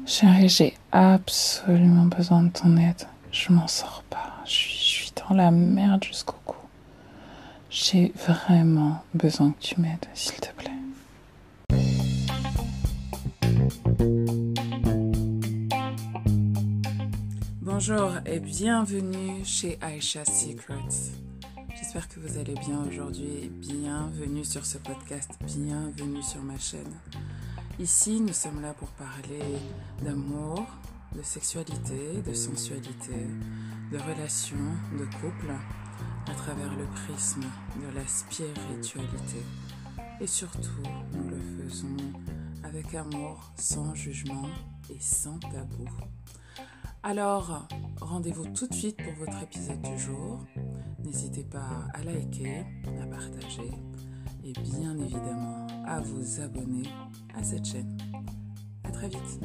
Chérie, j'ai absolument besoin de ton aide. Je m'en sors pas. Je suis dans la merde jusqu'au cou. J'ai vraiment besoin que tu m'aides, s'il te plaît. Bonjour et bienvenue chez Aisha Secrets. J'espère que vous allez bien aujourd'hui. Bienvenue sur ce podcast, bienvenue sur ma chaîne. Ici, nous sommes là pour parler d'amour, de sexualité, de sensualité, de relations, de couple, à travers le prisme de la spiritualité. Et surtout, nous le faisons avec amour, sans jugement et sans tabou. Alors, rendez-vous tout de suite pour votre épisode du jour. N'hésitez pas à liker, à partager et bien évidemment à vous abonner à cette chaîne. À très vite.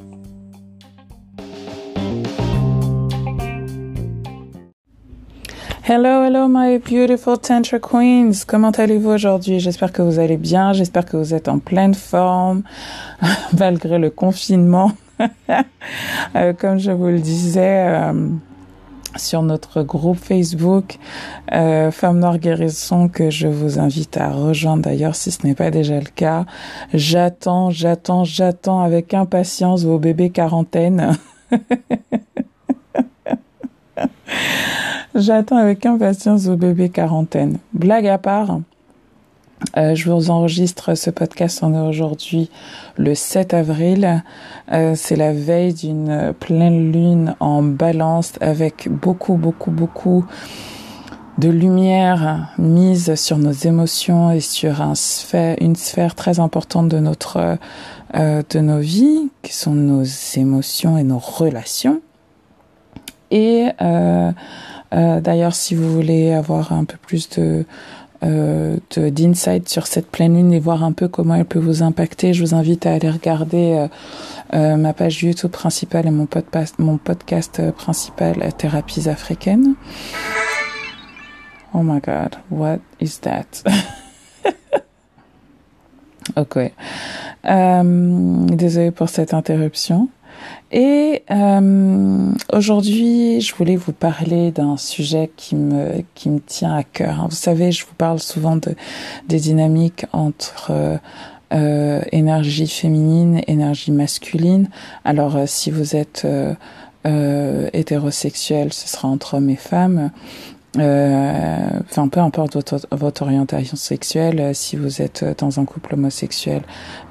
Hello my beautiful Tantra Queens. Comment allez-vous aujourd'hui? J'espère que vous allez bien, j'espère que vous êtes en pleine forme malgré le confinement. Comme je vous le disais sur notre groupe Facebook Femmes Noires Guérison, que je vous invite à rejoindre d'ailleurs si ce n'est pas déjà le cas. J'attends avec impatience vos bébés quarantaine. J'attends avec impatience vos bébés quarantaine. Blague à part, je vous enregistre ce podcast, on est aujourd'hui le 7 avril. C'est la veille d'une pleine lune en balance avec beaucoup de lumière mise sur nos émotions et sur une sphère très importante de nos vies, qui sont nos émotions et nos relations. Et d'ailleurs, si vous voulez avoir un peu plus d'insight sur cette pleine lune et voir un peu comment elle peut vous impacter, je vous invite à aller regarder ma page YouTube principale et mon podcast principal, Thérapies africaines. Oh my God, what is that? Ok. Désolée pour cette interruption. Et aujourd'hui, je voulais vous parler d'un sujet qui me tient à cœur. Vous savez, je vous parle souvent des dynamiques entre énergie féminine, énergie masculine. Alors, si vous êtes hétérosexuel, ce sera entre hommes et femmes. Peu importe votre orientation sexuelle, si vous êtes dans un couple homosexuel,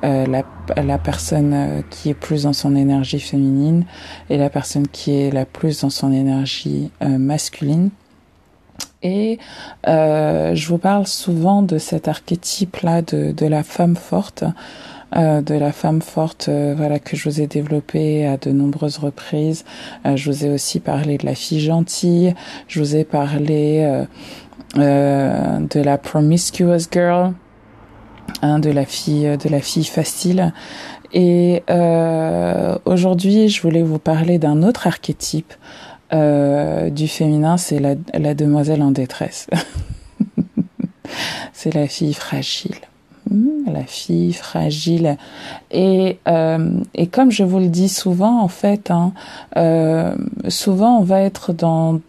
la personne qui est plus dans son énergie féminine et la personne qui est la plus dans son énergie masculine. Et je vous parle souvent de cet archétype-là de la femme forte. Que je vous ai développé à de nombreuses reprises. Je vous ai aussi parlé de la fille gentille, je vous ai parlé de la promiscuous girl, de la fille facile. Et aujourd'hui, je voulais vous parler d'un autre archétype du féminin, c'est la demoiselle en détresse. C'est la fille fragile. La fille fragile. Et comme je vous le dis souvent, en fait, souvent on va être dans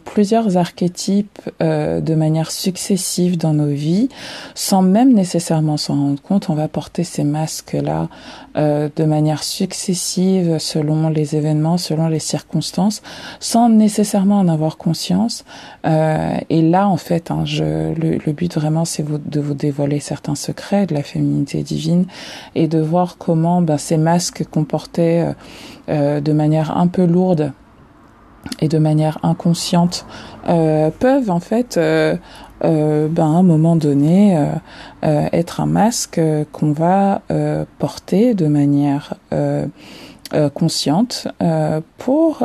plusieurs archétypes de manière successive dans nos vies, sans même nécessairement s'en rendre compte. On va porter ces masques-là de manière successive selon les événements, selon les circonstances, sans nécessairement en avoir conscience. Et là, en fait, le but vraiment, c'est de vous dévoiler certains secrets de la féminité divine et de voir comment ces masques qu'on portait de manière un peu lourde et de manière inconsciente peuvent en fait à un moment donné être un masque qu'on va porter de manière consciente pour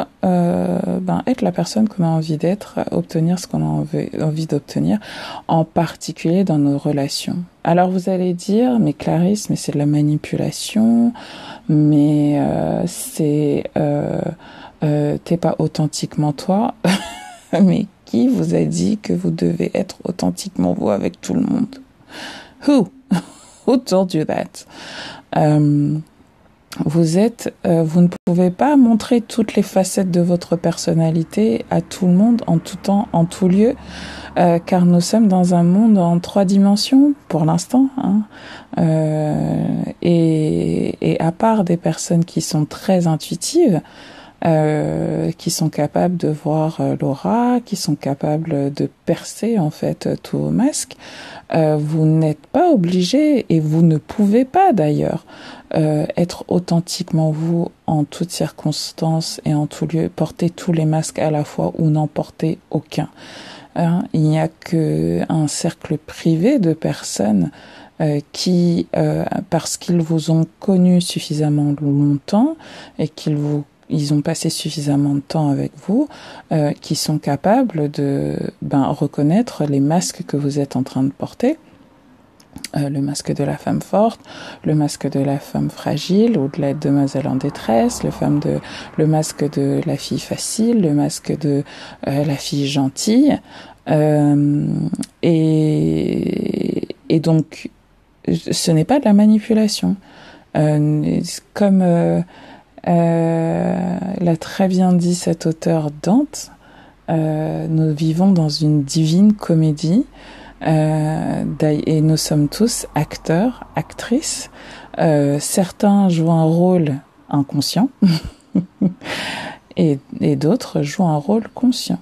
être la personne qu'on a envie d'être, obtenir ce qu'on a envie d'obtenir, en particulier dans nos relations. Alors vous allez dire, mais Clarisse, mais c'est de la manipulation, mais t'es pas authentiquement toi. Mais qui vous a dit que vous devez être authentiquement vous avec tout le monde? Who told you that? vous ne pouvez pas montrer toutes les facettes de votre personnalité à tout le monde, en tout temps, en tout lieu, car nous sommes dans un monde en 3 dimensions, pour l'instant, hein. Et à part des personnes qui sont très intuitives, qui sont capables de voir l'aura, qui sont capables de percer en fait tout vos masques, vous n'êtes pas obligé, et vous ne pouvez pas d'ailleurs, être authentiquement vous en toutes circonstances et en tout lieu, porter tous les masques à la fois ou n'en porter aucun. Il n'y a qu'un cercle privé de personnes qui, parce qu'ils vous ont connu suffisamment longtemps et ils ont passé suffisamment de temps avec vous, qui sont capables de reconnaître les masques que vous êtes en train de porter. Le masque de la femme forte, le masque de la femme fragile ou de la demoiselle en détresse, le masque de la fille facile, le masque de la fille gentille. Et donc, ce n'est pas de la manipulation. Comme l'a très bien dit cet auteur Dante, nous vivons dans une divine comédie. Et nous sommes tous acteurs, actrices. Certains jouent un rôle inconscient et d'autres jouent un rôle conscient.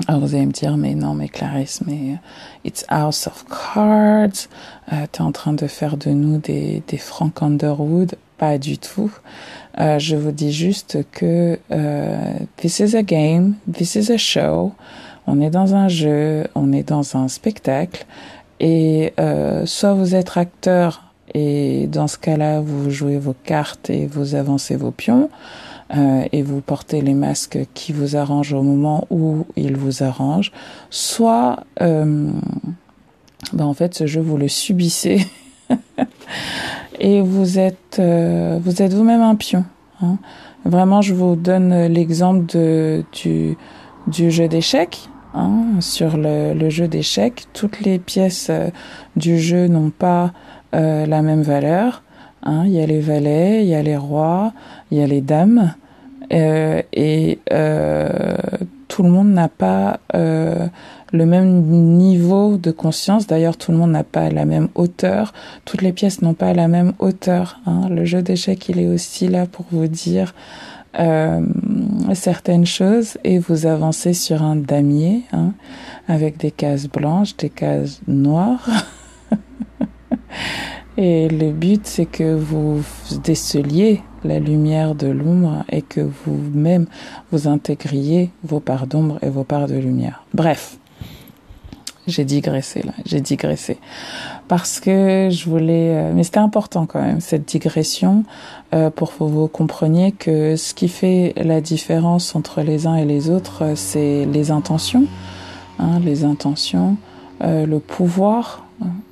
Alors vous allez me dire, mais non, mais Clarisse, mais it's House of Cards, t'es en train de faire de nous des Frank Underwood. Pas du tout. Je vous dis juste que this is a game, this is a show. On est dans un jeu, on est dans un spectacle, et soit vous êtes acteur, et dans ce cas-là, vous jouez vos cartes et vous avancez vos pions, et vous portez les masques qui vous arrangent au moment où ils vous arrangent, soit, en fait, ce jeu, vous le subissez, et vous êtes vous-même un pion. Hein. Vraiment, je vous donne l'exemple du jeu d'échecs. Hein, sur le jeu d'échecs, toutes les pièces du jeu n'ont pas la même valeur. Hein, il y a les valets, il y a les rois, il y a les dames, et tout le monde n'a pas le même niveau de conscience. D'ailleurs, tout le monde n'a pas la même hauteur. Toutes les pièces n'ont pas la même hauteur. Hein. Le jeu d'échecs, il est aussi là pour vous dire certaines choses, et vous avancez sur un damier, hein, avec des cases blanches, des cases noires. Et le but, c'est que vous déceliez la lumière de l'ombre et que vous-même vous intégriez vos parts d'ombre et vos parts de lumière. Bref, j'ai digressé. Parce que je voulais... mais c'était important quand même, cette digression, pour que vous compreniez que ce qui fait la différence entre les uns et les autres, c'est les intentions. Hein, les intentions, le pouvoir,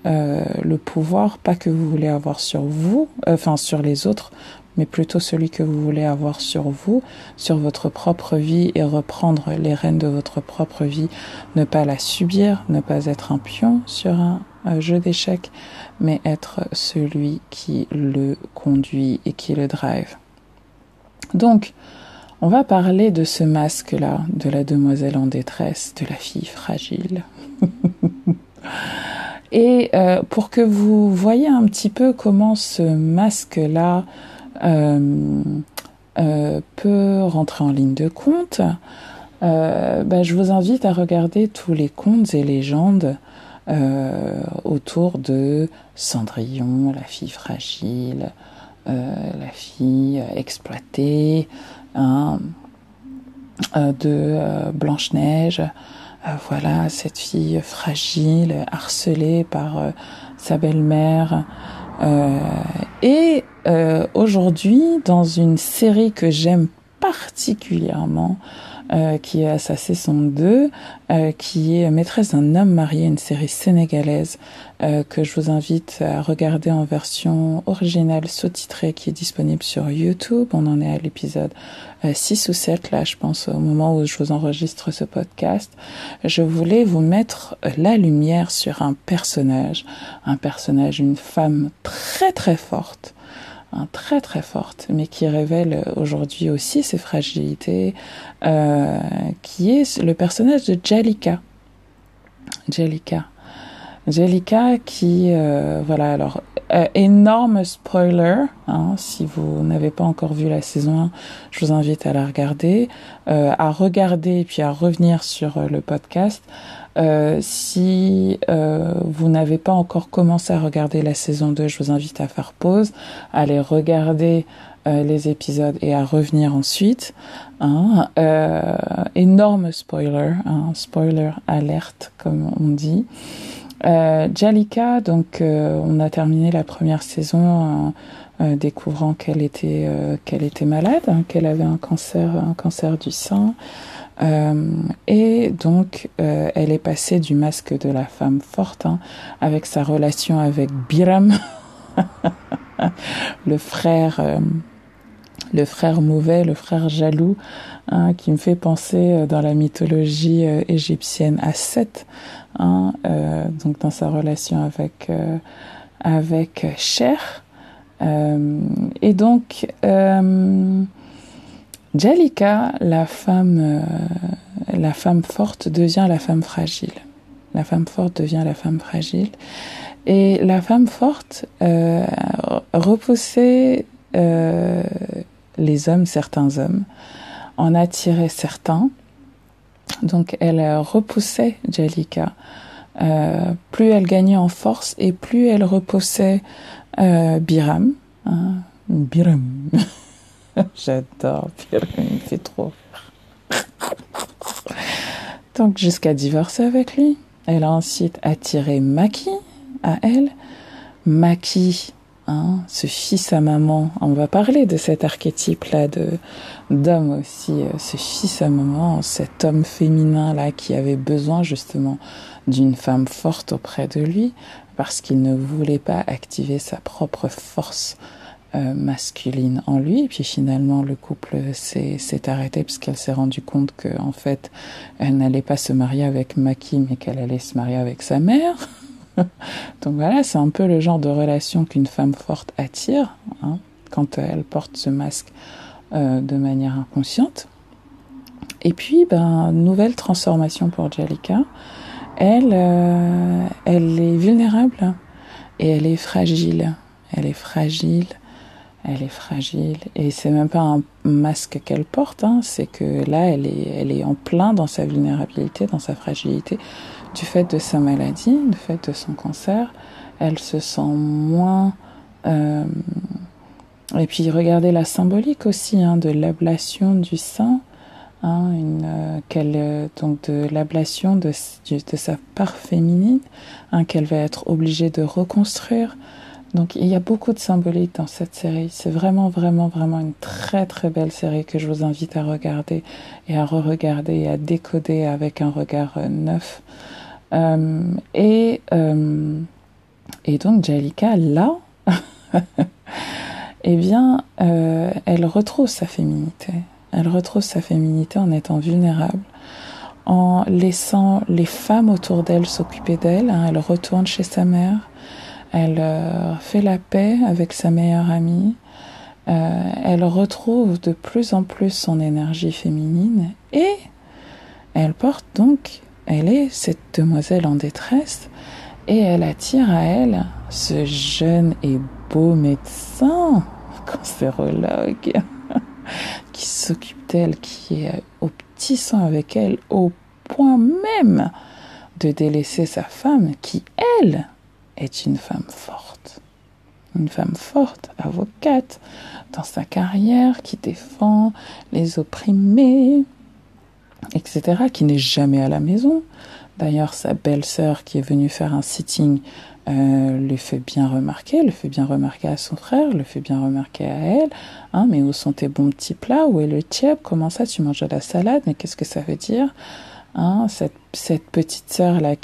pas que vous voulez avoir sur vous, sur les autres, mais plutôt celui que vous voulez avoir sur vous, sur votre propre vie, et reprendre les rênes de votre propre vie, ne pas la subir, ne pas être un pion sur un jeu d'échecs, mais être celui qui le conduit et qui le drive. Donc, on va parler de ce masque-là, de la demoiselle en détresse, de la fille fragile. Et pour que vous voyez un petit peu comment ce masque-là peut rentrer en ligne de compte, je vous invite à regarder tous les contes et légendes autour de Cendrillon, la fille fragile, la fille exploitée, hein, de Blanche-Neige. Voilà, cette fille fragile, harcelée par sa belle-mère. Et aujourd'hui, dans une série que j'aime particulièrement, qui est à sa saison 2, qui est Maîtresse d'un homme marié, une série sénégalaise que je vous invite à regarder en version originale sous-titrée, qui est disponible sur YouTube. On en est à l'épisode 6 ou 7, là, je pense, au moment où je vous enregistre ce podcast. Je voulais vous mettre la lumière sur un personnage, une femme très très forte, hein, très très forte, mais qui révèle aujourd'hui aussi ses fragilités, qui est le personnage de Jalika. Jalika qui, voilà, alors, énorme spoiler, hein, si vous n'avez pas encore vu la saison 1, je vous invite à la regarder, à regarder et puis à revenir sur le podcast. Si vous n'avez pas encore commencé à regarder la saison 2, je vous invite à faire pause, à aller regarder les épisodes et à revenir ensuite. Hein. Énorme spoiler, hein, spoiler alerte comme on dit. Jalika, donc on a terminé la première saison découvrant qu'elle était malade, hein, qu'elle avait un cancer du sein. Et donc, elle est passée du masque de la femme forte, hein, avec sa relation avec Biram, le frère mauvais, le frère jaloux, hein, qui me fait penser dans la mythologie égyptienne à Seth, hein, donc dans sa relation avec Cher. Et donc, Jalika, la femme forte devient la femme fragile. La femme forte devient la femme fragile. Et la femme forte repoussait les hommes, certains hommes, en attirait certains. Donc elle repoussait Jalika. Plus elle gagnait en force et plus elle repoussait Biram. Hein, Biram. J'adore Biram, il me fait trop rire. Donc jusqu'à divorcer avec lui. Elle a ensuite attiré Maki à elle. Maki, hein, ce fils à maman. On va parler de cet archétype-là d'homme aussi. Ce fils à maman, cet homme féminin-là qui avait besoin justement d'une femme forte auprès de lui parce qu'il ne voulait pas activer sa propre force masculine en lui. Et puis finalement, le couple s'est arrêté puisqu'elle s'est rendue compte que en fait, elle n'allait pas se marier avec Maki, mais qu'elle allait se marier avec sa mère. Donc voilà, c'est un peu le genre de relation qu'une femme forte attire, hein, quand elle porte ce masque de manière inconsciente. Et puis, nouvelle transformation pour Jalika. Elle est vulnérable et elle est fragile. Elle est fragile. Et c'est même pas un masque qu'elle porte, hein, c'est que là, elle est en plein dans sa vulnérabilité, dans sa fragilité, du fait de sa maladie, du fait de son cancer. Elle se sent moins... Et puis, regardez la symbolique aussi, hein, de l'ablation du sein, hein, donc de l'ablation de sa part féminine, hein, qu'elle va être obligée de reconstruire. Donc il y a beaucoup de symbolique dans cette série. C'est vraiment, vraiment, vraiment une très, très belle série que je vous invite à regarder et à re-regarder et à décoder avec un regard neuf. Et donc Jalika, là, eh bien, elle retrouve sa féminité. Elle retrouve sa féminité en étant vulnérable, en laissant les femmes autour d'elle s'occuper d'elle. Hein. Elle retourne chez sa mère. Elle fait la paix avec sa meilleure amie. Elle retrouve de plus en plus son énergie féminine et elle est cette demoiselle en détresse et elle attire à elle ce jeune et beau médecin, cancérologue, qui s'occupe d'elle, qui est au petit sang avec elle, au point même de délaisser sa femme qui, elle, est une femme forte, avocate, dans sa carrière, qui défend les opprimés, etc., qui n'est jamais à la maison. D'ailleurs, sa belle-sœur qui est venue faire un sitting le fait bien remarquer à son frère, le fait bien remarquer à elle, hein, mais où sont tes bons petits plats, où est le tiep, comment ça tu manges de la salade, mais qu'est-ce que ça veut dire? Hein, cette petite sœur là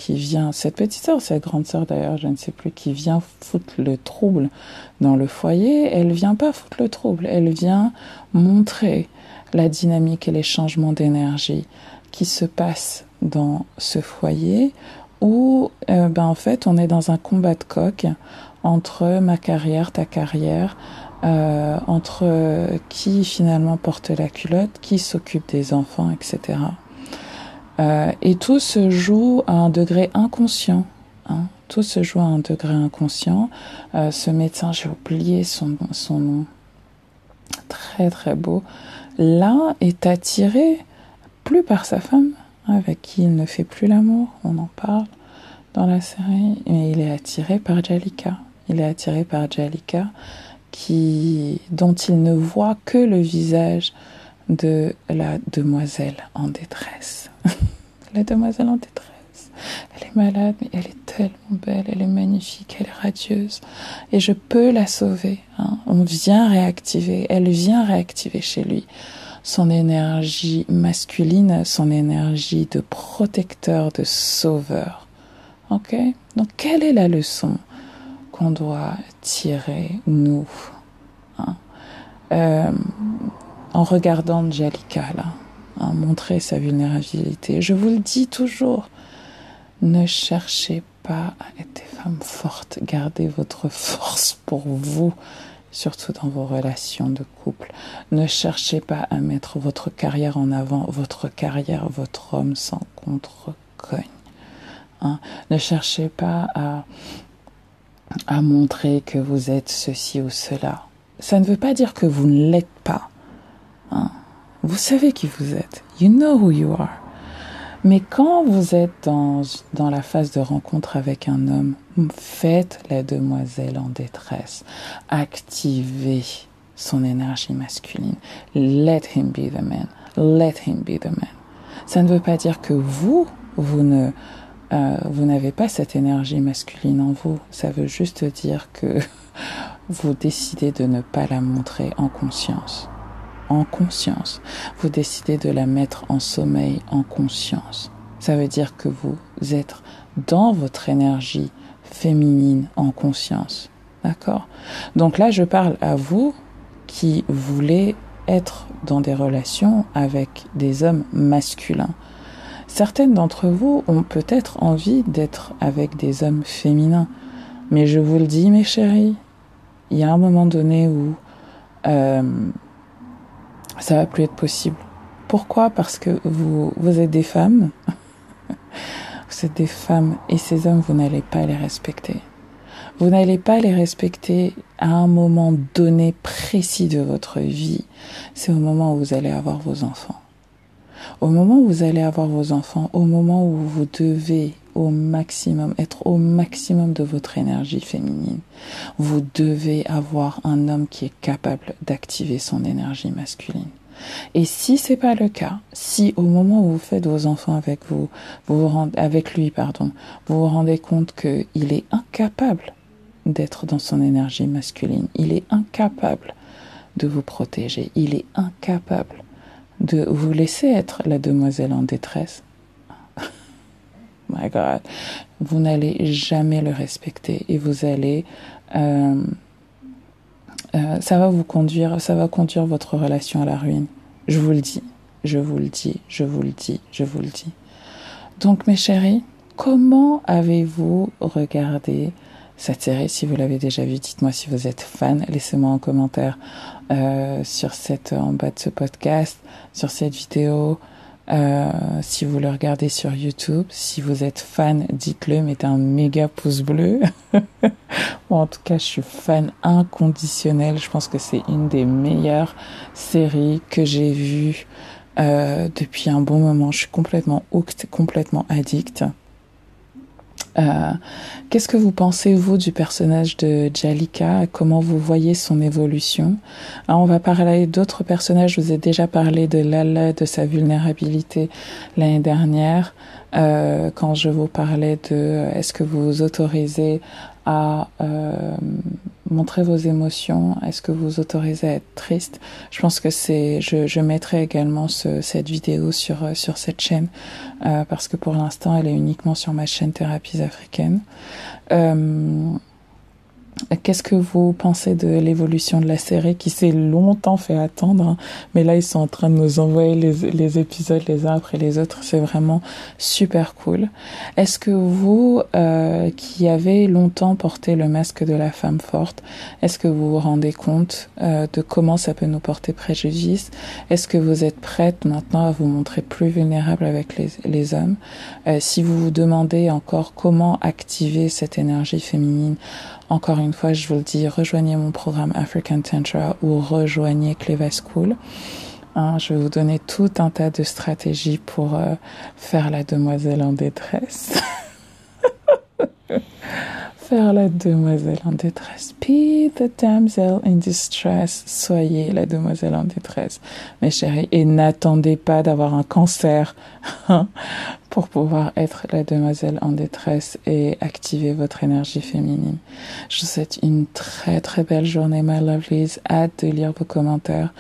cette grande sœur d'ailleurs, je ne sais plus, qui vient foutre le trouble dans le foyer, elle vient pas foutre le trouble, elle vient montrer la dynamique et les changements d'énergie qui se passent dans ce foyer où en fait on est dans un combat de coq entre ma carrière, ta carrière, entre qui finalement porte la culotte, qui s'occupe des enfants, etc. Et tout se joue à un degré inconscient. Hein. Tout se joue à un degré inconscient. Ce médecin, j'ai oublié son nom, très très beau, là est attiré plus par sa femme, avec qui il ne fait plus l'amour, on en parle dans la série, mais il est attiré par Jalika. Il est attiré par Jalika, dont il ne voit que le visage de la demoiselle en détresse. La demoiselle en détresse. Elle est malade, mais elle est tellement belle, elle est magnifique, elle est radieuse. Et je peux la sauver. Hein. Elle vient réactiver chez lui son énergie masculine, son énergie de protecteur, de sauveur. Ok ? Donc, quelle est la leçon qu'on doit tirer, nous, hein, en regardant Jalika, là, hein, montrer sa vulnérabilité. Je vous le dis toujours, ne cherchez pas à être des femmes fortes. Gardez votre force pour vous, surtout dans vos relations de couple. Ne cherchez pas à mettre votre carrière en avant. Votre carrière, votre homme s'en contre-cogne. Hein? Ne cherchez pas à montrer que vous êtes ceci ou cela. Ça ne veut pas dire que vous ne l'êtes pas. Hein? Vous savez qui vous êtes. You know who you are. Mais quand vous êtes dans la phase de rencontre avec un homme, faites la demoiselle en détresse. Activez son énergie masculine. Let him be the man. Let him be the man. Ça ne veut pas dire que vous n'avez pas cette énergie masculine en vous. Ça veut juste dire que vous décidez de ne pas la montrer en conscience. En conscience. Vous décidez de la mettre en sommeil en conscience. Ça veut dire que vous êtes dans votre énergie féminine en conscience. D'accord ? Donc là, je parle à vous qui voulez être dans des relations avec des hommes masculins. Certaines d'entre vous ont peut-être envie d'être avec des hommes féminins. Mais je vous le dis, mes chéris, il y a un moment donné où ça va plus être possible. Pourquoi ? Parce que vous êtes des femmes. Vous êtes des femmes et ces hommes, vous n'allez pas les respecter. Vous n'allez pas les respecter à un moment donné précis de votre vie. C'est au moment où vous allez avoir vos enfants. Au moment où vous allez avoir vos enfants, au moment où vous devez au maximum, être au maximum de votre énergie féminine, vous devez avoir un homme qui est capable d'activer son énergie masculine. Et si c'est pas le cas, si au moment où vous faites vos enfants avec vous vous vous rendez compte qu'il est incapable d'être dans son énergie masculine, il est incapable de vous protéger, il est incapable de vous laisser être la demoiselle en détresse, my God, vous n'allez jamais le respecter et vous allez, ça va conduire votre relation à la ruine. Je vous le dis, je vous le dis, je vous le dis, je vous le dis. Donc mes chéris, comment avez-vous regardé cette série? Si vous l'avez déjà vue, dites-moi si vous êtes fan. Laissez-moi un commentaire en bas de ce podcast, sur cette vidéo. Si vous le regardez sur YouTube, si vous êtes fan, dites-le, mettez un méga pouce bleu. Bon, en tout cas, je suis fan inconditionnel. Je pense que c'est une des meilleures séries que j'ai vues depuis un bon moment. Je suis complètement hooked, complètement addict. Qu'est-ce que vous pensez, vous, du personnage de Jalika? Comment vous voyez son évolution? Alors, on va parler d'autres personnages. Je vous ai déjà parlé de Lala, de sa vulnérabilité l'année dernière, quand je vous parlais de est-ce que vous vous autorisez à montrer vos émotions, est-ce que vous vous autorisez à être triste? Je pense que je mettrai également cette vidéo sur cette chaîne, parce que pour l'instant elle est uniquement sur ma chaîne Thérapies Africaines. Qu'est-ce que vous pensez de l'évolution de la série qui s'est longtemps fait attendre, hein, mais là ils sont en train de nous envoyer les épisodes les uns après les autres, c'est vraiment super cool. Est-ce que vous, qui avez longtemps porté le masque de la femme forte, est-ce que vous vous rendez compte de comment ça peut nous porter préjudice? Est-ce que vous êtes prête maintenant à vous montrer plus vulnérable avec les hommes? Si vous vous demandez encore comment activer cette énergie féminine, encore une fois, je vous le dis, rejoignez mon programme African Tantra ou rejoignez Cleva School. Je vais vous donner tout un tas de stratégies pour faire la demoiselle en détresse. Faire la demoiselle en détresse. Be the damsel in distress. Soyez la demoiselle en détresse, mes chéris. Et n'attendez pas d'avoir un cancer pour pouvoir être la demoiselle en détresse et activer votre énergie féminine. Je vous souhaite une très très belle journée, my lovelies. Hâte de lire vos commentaires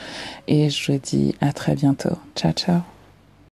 et je vous dis à très bientôt. Ciao, ciao.